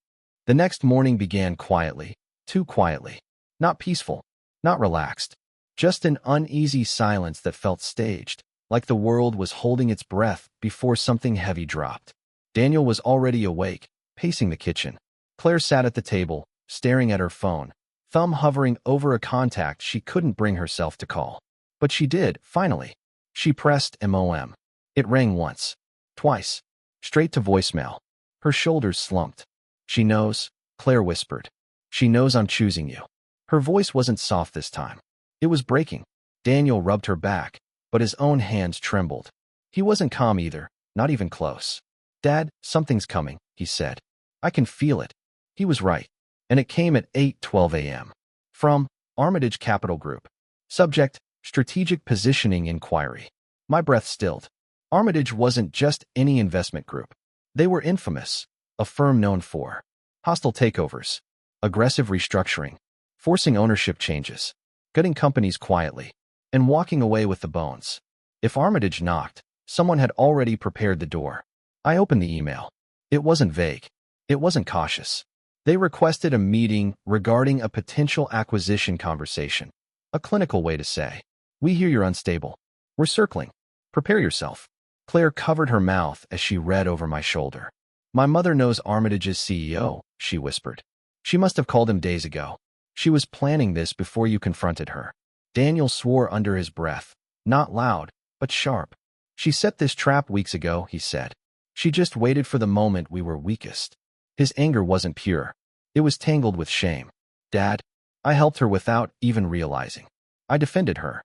The next morning began quietly, too quietly. Not peaceful, not relaxed. Just an uneasy silence that felt staged, like the world was holding its breath before something heavy dropped. Daniel was already awake, pacing the kitchen. Claire sat at the table, staring at her phone, thumb hovering over a contact she couldn't bring herself to call. But she did, finally. She pressed MOM. It rang once, twice, straight to voicemail. Her shoulders slumped. She knows, Claire whispered. She knows I'm choosing you. Her voice wasn't soft this time. It was breaking. Daniel rubbed her back, but his own hands trembled. He wasn't calm either, not even close. Dad, something's coming, he said. I can feel it. He was right. And it came at 8:12 a.m. From Armitage Capital Group. Subject, Strategic Positioning Inquiry. My breath stilled. Armitage wasn't just any investment group. They were infamous, a firm known for hostile takeovers, aggressive restructuring, forcing ownership changes, gutting companies quietly, and walking away with the bones. If Armitage knocked, someone had already prepared the door. I opened the email. It wasn't vague. It wasn't cautious. They requested a meeting regarding a potential acquisition conversation. A clinical way to say, we hear you're unstable. We're circling. Prepare yourself. Claire covered her mouth as she read over my shoulder. My mother knows Armitage's CEO, she whispered. She must have called him days ago. She was planning this before you confronted her. Daniel swore under his breath, not loud, but sharp. She set this trap weeks ago, he said. She just waited for the moment we were weakest. His anger wasn't pure. It was tangled with shame. Dad, I helped her without even realizing. I defended her.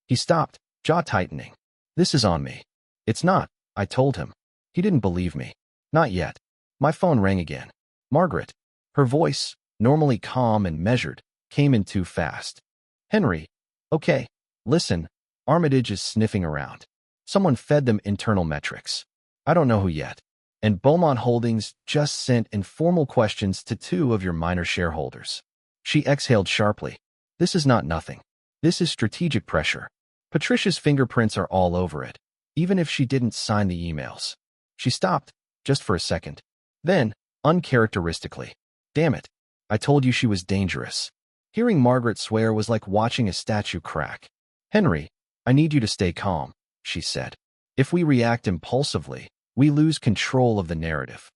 He stopped, jaw tightening. This is on me. It's not, I told him. He didn't believe me. Not yet. My phone rang again. Margaret. Her voice, normally calm and measured, came in too fast. Henry. Okay. Listen, Armitage is sniffing around. Someone fed them internal metrics. I don't know who yet. And Beaumont Holdings just sent informal questions to 2 of your minor shareholders. She exhaled sharply. This is not nothing. This is strategic pressure. Patricia's fingerprints are all over it, even if she didn't sign the emails. She stopped, just for a second. Then, uncharacteristically, damn it, I told you she was dangerous. Hearing Margaret swear was like watching a statue crack. Henry, I need you to stay calm, she said. If we react impulsively, we lose control of the narrative.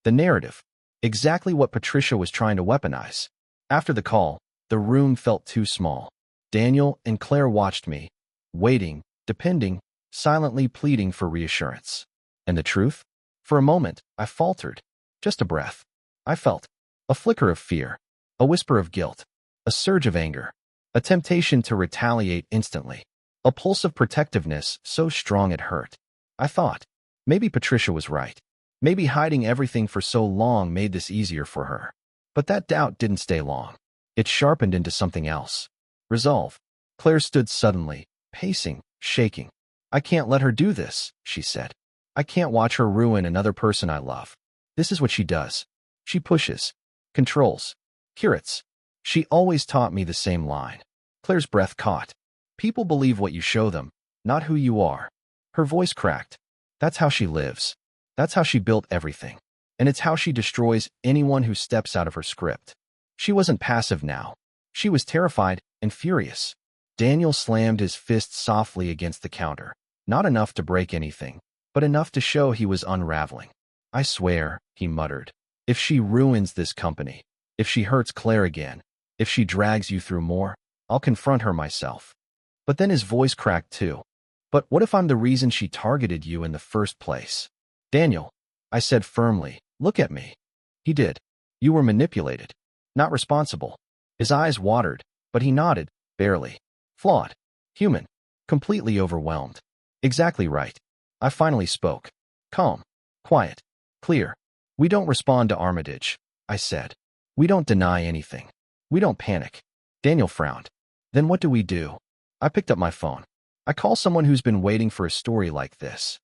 The narrative. Exactly what Patricia was trying to weaponize. After the call, the room felt too small. Daniel and Claire watched me, waiting, depending, silently pleading for reassurance. And the truth? For a moment, I faltered. Just a breath. I felt a flicker of fear, a whisper of guilt, a surge of anger, a temptation to retaliate instantly, a pulse of protectiveness so strong it hurt. I thought, maybe Patricia was right. Maybe hiding everything for so long made this easier for her. But that doubt didn't stay long. It sharpened into something else. Resolve. Claire stood suddenly, pacing, shaking. I can't let her do this, she said. I can't watch her ruin another person I love. This is what she does. She pushes, controls, curates. She always taught me the same line. Claire's breath caught. People believe what you show them, not who you are. Her voice cracked. That's how she lives. That's how she built everything. And it's how she destroys anyone who steps out of her script. She wasn't passive now. She was terrified and furious. Daniel slammed his fist softly against the counter. Not enough to break anything, but enough to show he was unraveling. I swear, he muttered, if she ruins this company, if she hurts Claire again, if she drags you through more, I'll confront her myself. But then his voice cracked too. But what if I'm the reason she targeted you in the first place? Daniel, I said firmly, look at me. He did. You were manipulated, not responsible. His eyes watered, but he nodded, barely. Flawed. Human. Completely overwhelmed. Exactly right. I finally spoke. Calm. Quiet. Clear. We don't respond to Armitage, I said. We don't deny anything. We don't panic. Daniel frowned. Then what do we do? I picked up my phone. I call someone who's been waiting for a story like this.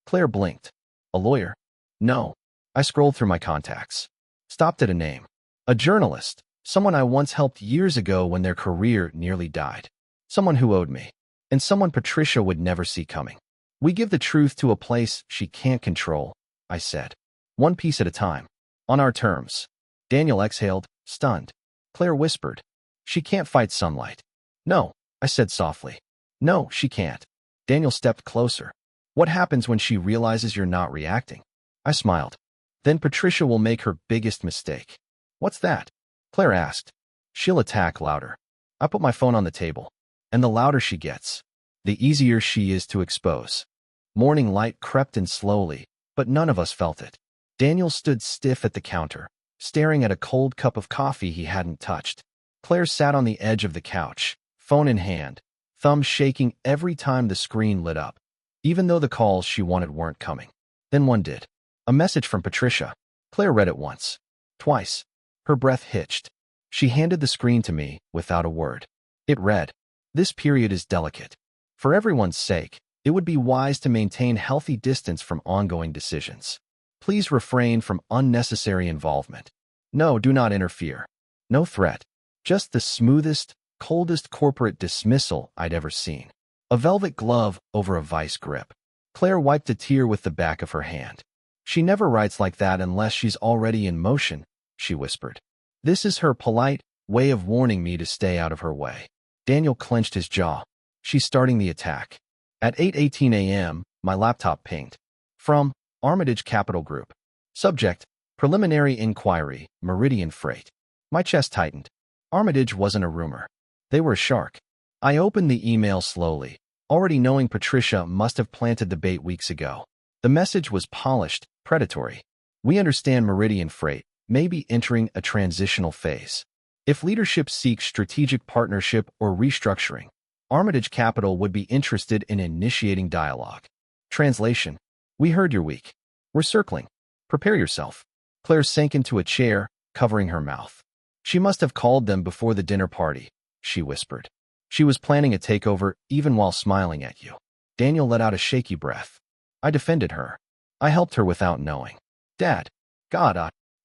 Claire blinked. A lawyer? No. I scrolled through my contacts. Stopped at a name. A journalist. Someone I once helped years ago when their career nearly died. Someone who owed me. And someone Patricia would never see coming. We give the truth to a place she can't control, I said. One piece at a time. On our terms. Daniel exhaled, stunned. Claire whispered. She can't fight sunlight. No, I said softly. No, she can't. Daniel stepped closer. What happens when she realizes you're not reacting? I smiled. Then Patricia will make her biggest mistake. What's that? Claire asked. She'll attack louder. I put my phone on the table. And the louder she gets, the easier she is to expose. Morning light crept in slowly, but none of us felt it. Daniel stood stiff at the counter, staring at a cold cup of coffee he hadn't touched. Claire sat on the edge of the couch, phone in hand, thumb shaking every time the screen lit up, even though the calls she wanted weren't coming. Then one did. A message from Patricia. Claire read it once. Twice. Her breath hitched. She handed the screen to me without a word. It read, "This period is delicate. For everyone's sake, it would be wise to maintain healthy distance from ongoing decisions. Please refrain from unnecessary involvement. No, do not interfere." No threat. Just the smoothest, coldest corporate dismissal I'd ever seen. A velvet glove over a vice grip. Claire wiped a tear with the back of her hand. She never writes like that unless she's already in motion, she whispered. This is her polite way of warning me to stay out of her way. Daniel clenched his jaw. She's starting the attack. At 8:18 a.m., my laptop pinged. From Armitage Capital Group. Subject, preliminary inquiry, Meridian Freight. My chest tightened. Armitage wasn't a rumor. They were a shark. I opened the email slowly, already knowing Patricia must have planted the bait weeks ago. The message was polished, predatory. We understand Meridian Freight may be entering a transitional phase. If leadership seeks strategic partnership or restructuring, Armitage Capital would be interested in initiating dialogue. Translation. We heard you're weak. We're circling. Prepare yourself. Claire sank into a chair, covering her mouth. She must have called them before the dinner party, she whispered. She was planning a takeover even while smiling at you. Daniel let out a shaky breath. I defended her. I helped her without knowing. Dad. God,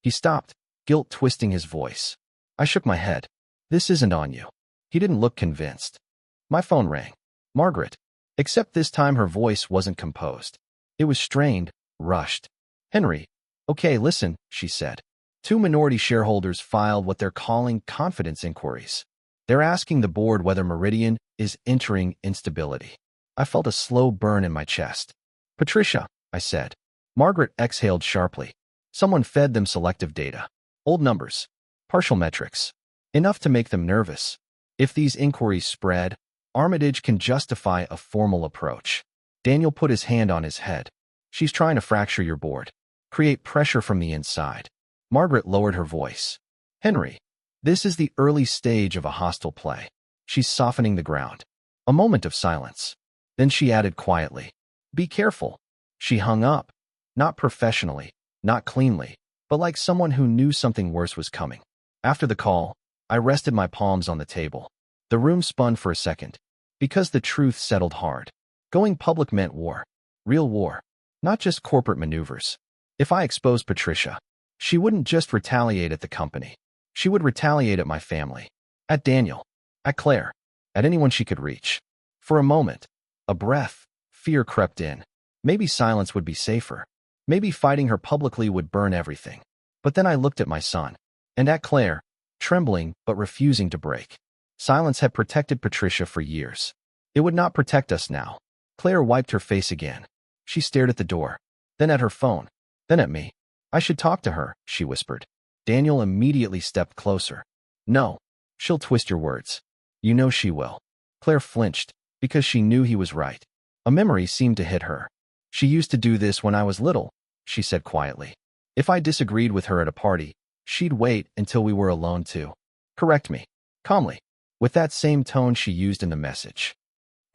He stopped, guilt twisting his voice. I shook my head. This isn't on you. He didn't look convinced. My phone rang. Margaret. Except this time her voice wasn't composed. It was strained, rushed. Henry. Okay, listen, she said. 2 minority shareholders filed what they're calling confidence inquiries. They're asking the board whether Meridian is entering instability. I felt a slow burn in my chest. Patricia, I said. Margaret exhaled sharply. Someone fed them selective data. Old numbers. Partial metrics. Enough to make them nervous. If these inquiries spread, Armitage can justify a formal approach. Daniel put his hand on his head. She's trying to fracture your board. Create pressure from the inside. Margaret lowered her voice. Henry. This is the early stage of a hostile play. She's softening the ground. A moment of silence. Then she added quietly. Be careful. She hung up. Not professionally, not cleanly, but like someone who knew something worse was coming. After the call, I rested my palms on the table. The room spun for a second. Because the truth settled hard. Going public meant war. Real war. Not just corporate maneuvers. If I exposed Patricia, she wouldn't just retaliate at the company. She would retaliate at my family. At Daniel. At Claire. At anyone she could reach. For a moment, a breath, fear crept in. Maybe silence would be safer. Maybe fighting her publicly would burn everything. But then I looked at my son. And at Claire, trembling but refusing to break. Silence had protected Patricia for years. It would not protect us now. Claire wiped her face again. She stared at the door. Then at her phone. Then at me. I should talk to her, she whispered. Daniel immediately stepped closer. No. She'll twist your words. You know she will. Claire flinched, because she knew he was right. A memory seemed to hit her. She used to do this when I was little, she said quietly. If I disagreed with her at a party, she'd wait until we were alone to correct me, calmly, with that same tone she used in the message.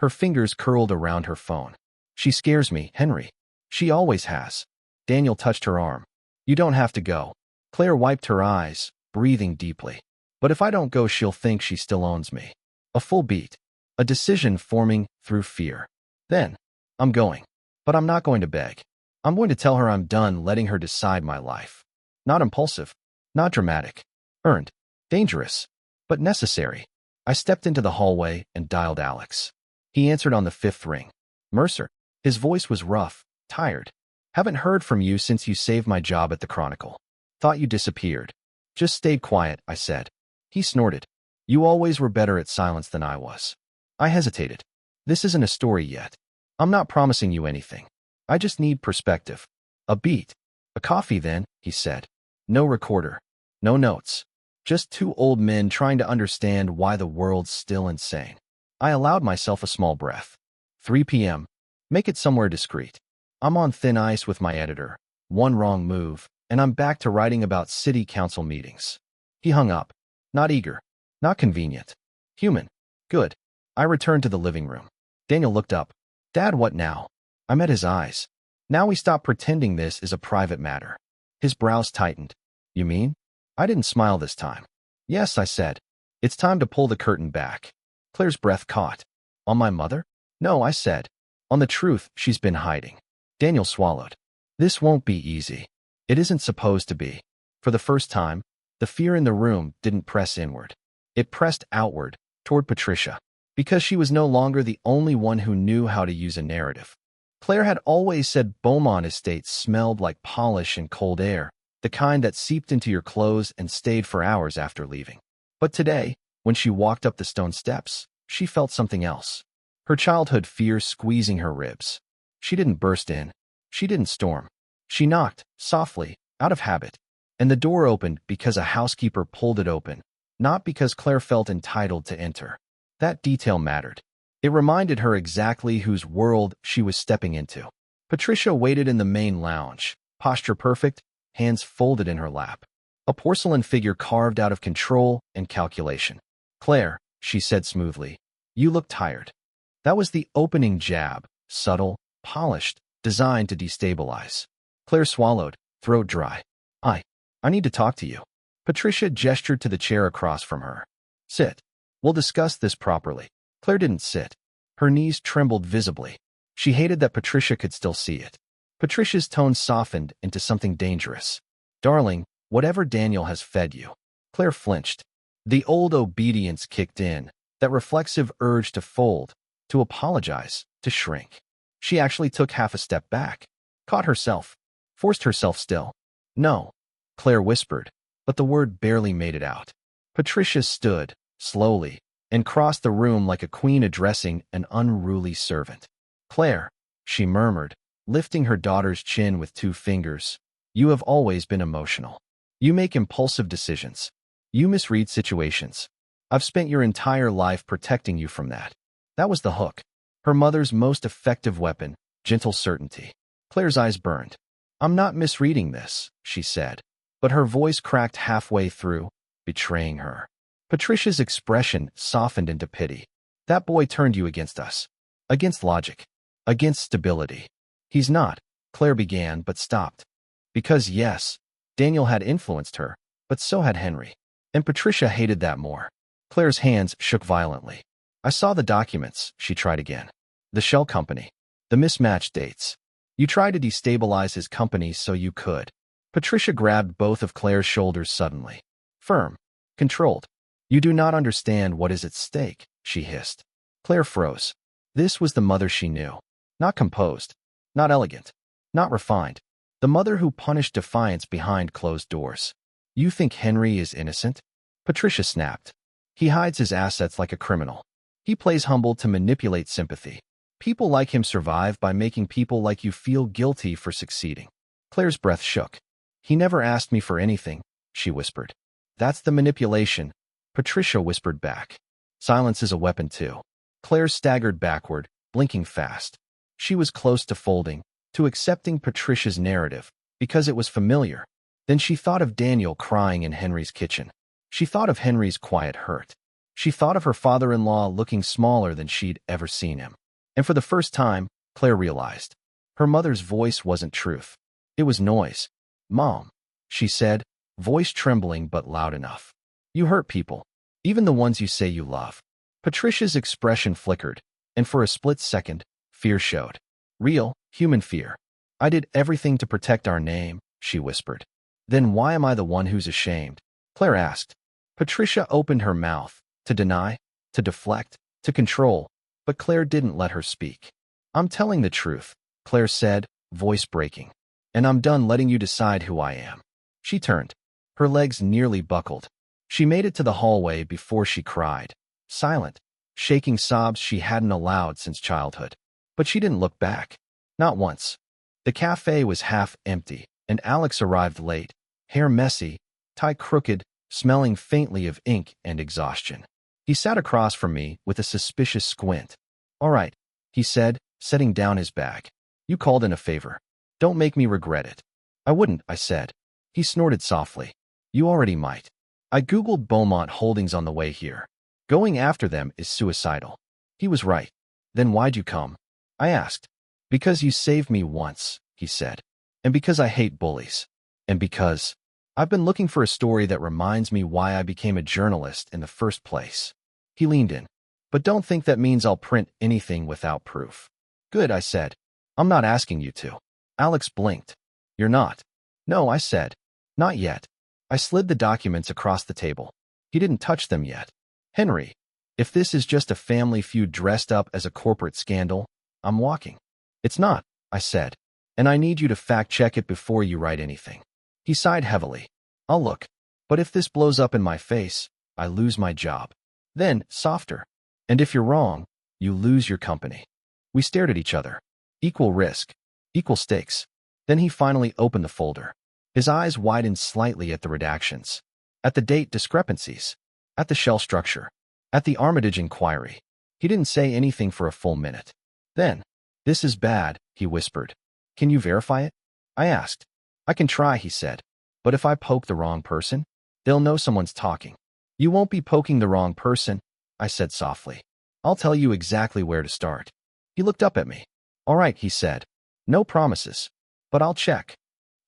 Her fingers curled around her phone. She scares me, Henry. She always has. Daniel touched her arm. You don't have to go. Claire wiped her eyes, breathing deeply. But if I don't go, she'll think she still owns me. A full beat. A decision forming through fear. Then, I'm going. But I'm not going to beg. I'm going to tell her I'm done letting her decide my life. Not impulsive. Not dramatic. Earned. Dangerous. But necessary. I stepped into the hallway and dialed Alex. He answered on the 5th ring. Mercer. His voice was rough, tired. Haven't heard from you since you saved my job at the Chronicle. Thought you disappeared. Just stayed quiet, I said. He snorted. You always were better at silence than I was. I hesitated. This isn't a story yet. I'm not promising you anything. I just need perspective. A beat. A coffee then, he said. No recorder. No notes. Just two old men trying to understand why the world's still insane. I allowed myself a small breath. 3 p.m. Make it somewhere discreet. I'm on thin ice with my editor. One wrong move, and I'm back to writing about city council meetings. He hung up. Not eager. Not convenient. Human. Good. I returned to the living room. Daniel looked up. Dad, what now? I met his eyes. Now we stop pretending this is a private matter. His brows tightened. You mean? I didn't smile this time. Yes, I said. It's time to pull the curtain back. Claire's breath caught. On my mother? No, I said. On the truth she's been hiding. Daniel swallowed. This won't be easy. It isn't supposed to be. For the first time, the fear in the room didn't press inward. It pressed outward, toward Patricia, because she was no longer the only one who knew how to use a narrative. Claire had always said Beaumont estates smelled like polish and cold air, the kind that seeped into your clothes and stayed for hours after leaving. But today, when she walked up the stone steps, she felt something else. Her childhood fear squeezing her ribs. She didn't burst in. She didn't storm. She knocked, softly, out of habit. And the door opened because a housekeeper pulled it open, not because Claire felt entitled to enter. That detail mattered. It reminded her exactly whose world she was stepping into. Patricia waited in the main lounge, posture perfect, hands folded in her lap. A porcelain figure carved out of control and calculation. Claire, she said smoothly, you look tired. That was the opening jab, subtle, polished, designed to destabilize. Claire swallowed, throat dry. I need to talk to you. Patricia gestured to the chair across from her. Sit. We'll discuss this properly. Claire didn't sit. Her knees trembled visibly. She hated that Patricia could still see it. Patricia's tone softened into something dangerous. Darling, whatever Daniel has fed you. Claire flinched. The old obedience kicked in, that reflexive urge to fold, to apologize, to shrink. She actually took half a step back, caught herself, forced herself still. No, Claire whispered, but the word barely made it out. Patricia stood, slowly, and crossed the room like a queen addressing an unruly servant. Claire, she murmured, lifting her daughter's chin with 2 fingers, you have always been emotional. You make impulsive decisions. You misread situations. I've spent your entire life protecting you from that. That was the hook. Her mother's most effective weapon, gentle certainty. Claire's eyes burned. I'm not misreading this, she said, but her voice cracked halfway through, betraying her. Patricia's expression softened into pity. That boy turned you against us. Against logic. Against stability. He's not, Claire began but stopped. Because yes, Daniel had influenced her, but so had Henry. And Patricia hated that more. Claire's hands shook violently. I saw the documents, she tried again. The shell company. The mismatched dates. You tried to destabilize his company so you could. Patricia grabbed both of Claire's shoulders suddenly. Firm. Controlled. You do not understand what is at stake, she hissed. Claire froze. This was the mother she knew. Not composed. Not elegant. Not refined. The mother who punished defiance behind closed doors. You think Henry is innocent? Patricia snapped. He hides his assets like a criminal. He plays humble to manipulate sympathy. People like him survive by making people like you feel guilty for succeeding. Claire's breath shook. He never asked me for anything, she whispered. That's the manipulation, Patricia whispered back. Silence is a weapon too. Claire staggered backward, blinking fast. She was close to folding, to accepting Patricia's narrative, because it was familiar. Then she thought of Daniel crying in Henry's kitchen. She thought of Henry's quiet hurt. She thought of her father-in-law looking smaller than she'd ever seen him. And for the first time, Claire realized. Her mother's voice wasn't truth. It was noise. Mom, she said, voice trembling but loud enough. You hurt people, even the ones you say you love. Patricia's expression flickered, and for a split second, fear showed. Real, human fear. I did everything to protect our name, she whispered. Then why am I the one who's ashamed? Claire asked. Patricia opened her mouth, to deny, to deflect, to control, but Claire didn't let her speak. I'm telling the truth, Claire said, voice breaking. And I'm done letting you decide who I am. She turned. Her legs nearly buckled. She made it to the hallway before she cried. Silent, shaking sobs she hadn't allowed since childhood. But she didn't look back. Not once. The cafe was half empty, and Alex arrived late, hair messy, tie crooked, smelling faintly of ink and exhaustion. He sat across from me with a suspicious squint. "All right," he said, setting down his bag. "You called in a favor. Don't make me regret it." "I wouldn't," I said. He snorted softly. "You already might. I Googled Beaumont Holdings on the way here. Going after them is suicidal." He was right. "Then why'd you come?" I asked. "Because you saved me once," he said. "And because I hate bullies. And because I've been looking for a story that reminds me why I became a journalist in the first place." He leaned in. "But don't think that means I'll print anything without proof." "Good," I said. "I'm not asking you to." Alex blinked. "You're not?" "No," I said. "Not yet." I slid the documents across the table. He didn't touch them yet. "Henry, if this is just a family feud dressed up as a corporate scandal, I'm walking." "It's not," I said. "And I need you to fact-check it before you write anything." He sighed heavily. "I'll look. But if this blows up in my face, I lose my job." Then, softer. "And if you're wrong, you lose your company." We stared at each other. Equal risk. Equal stakes. Then he finally opened the folder. His eyes widened slightly at the redactions. At the date discrepancies. At the shell structure. At the Armitage inquiry. He didn't say anything for a full minute. Then, "This is bad," he whispered. "Can you verify it?" I asked. "I can try," he said. "But if I poke the wrong person, they'll know someone's talking." "You won't be poking the wrong person," I said softly. "I'll tell you exactly where to start." He looked up at me. "All right," he said. "No promises. But I'll check."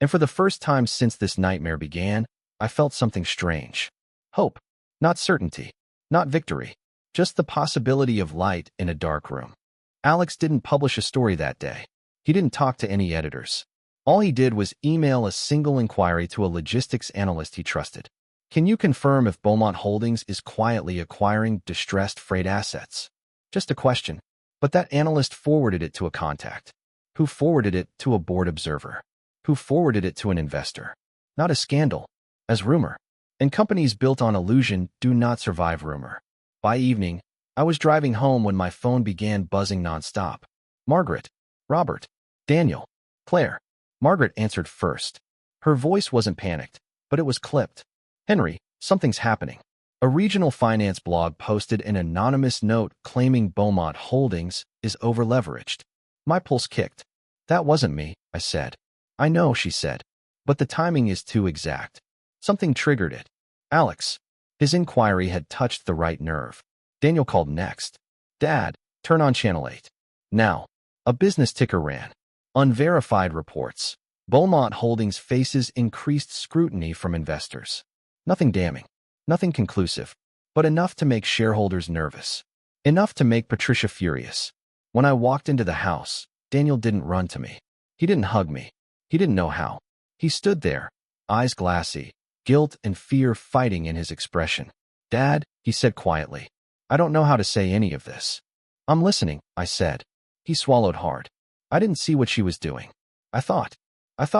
And for the first time since this nightmare began, I felt something strange. Hope. Not certainty. Not victory. Just the possibility of light in a dark room. Alex didn't publish a story that day. He didn't talk to any editors. All he did was email a single inquiry to a logistics analyst he trusted. "Can you confirm if Beaumont Holdings is quietly acquiring distressed freight assets?" Just a question. But that analyst forwarded it to a contact. Who forwarded it to a board observer. Who forwarded it to an investor. Not as scandal, as rumor. And companies built on illusion do not survive rumor. By evening, I was driving home when my phone began buzzing nonstop. "Margaret, Robert, Daniel, Claire." Margaret answered first. Her voice wasn't panicked, but it was clipped. "Henry, something's happening." A regional finance blog posted an anonymous note claiming Beaumont Holdings is overleveraged. My pulse kicked. "That wasn't me," I said. "I know," she said. "But the timing is too exact. Something triggered it." Alex. His inquiry had touched the right nerve. Daniel called next. "Dad, turn on Channel 8. Now." A business ticker ran. Unverified reports. Beaumont Holdings faces increased scrutiny from investors. Nothing damning. Nothing conclusive. But enough to make shareholders nervous. Enough to make Patricia furious. When I walked into the house, Daniel didn't run to me. He didn't hug me. He didn't know how. He stood there, eyes glassy, guilt and fear fighting in his expression. "Dad," he said quietly, "I don't know how to say any of this." "I'm listening," I said. He swallowed hard. I didn't see what she was doing. I thought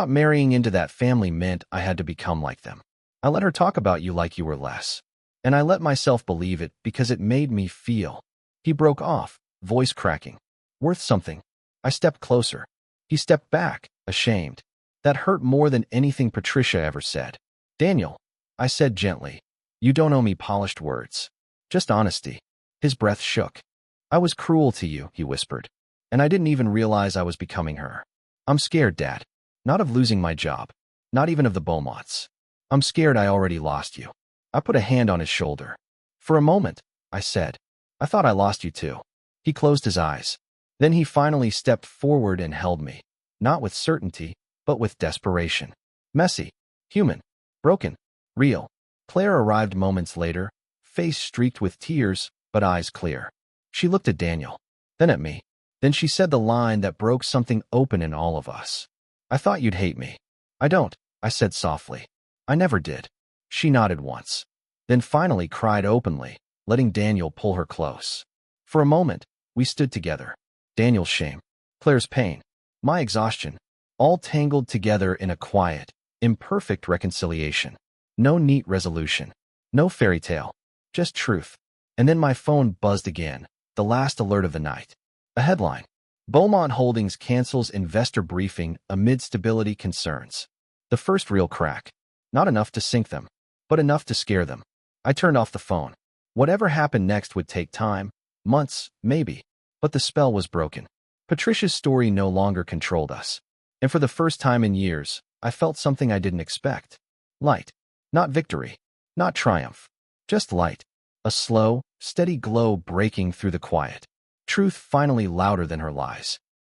marrying into that family meant I had to become like them. I let her talk about you like you were less. And I let myself believe it because it made me feel. He broke off, voice cracking. "Worth something." I stepped closer. He stepped back, ashamed. That hurt more than anything Patricia ever said. "Daniel," I said gently, "you don't owe me polished words. Just honesty." His breath shook. "I was cruel to you," he whispered. "And I didn't even realize I was becoming her. I'm scared, Dad. Not of losing my job. Not even of the Beaumonts. I'm scared I already lost you." I put a hand on his shoulder. "For a moment," I said. "I thought I lost you too." He closed his eyes. Then he finally stepped forward and held me. Not with certainty, but with desperation. Messy. Human. Broken. Real. Claire arrived moments later, face streaked with tears, but eyes clear. She looked at Daniel. Then at me. Then she said the line that broke something open in all of us. "I thought you'd hate me." "I don't," I said softly. "I never did." She nodded once. Then finally cried openly, letting Daniel pull her close. For a moment, we stood together. Daniel's shame. Claire's pain. My exhaustion. All tangled together in a quiet, Imperfect reconciliation. No neat resolution. No fairy tale. Just truth. And then my phone buzzed again. The last alert of the night. A headline. Beaumont Holdings cancels investor briefing amid stability concerns. The first real crack. Not enough to sink them, but enough to scare them. I turned off the phone. Whatever happened next would take time, months, maybe. But the spell was broken. Patricia's story no longer controlled us. And for the first time in years, I felt something I didn't expect. Light. Not victory. Not triumph. Just light. A slow, steady glow breaking through the quiet. Truth finally louder than her lies.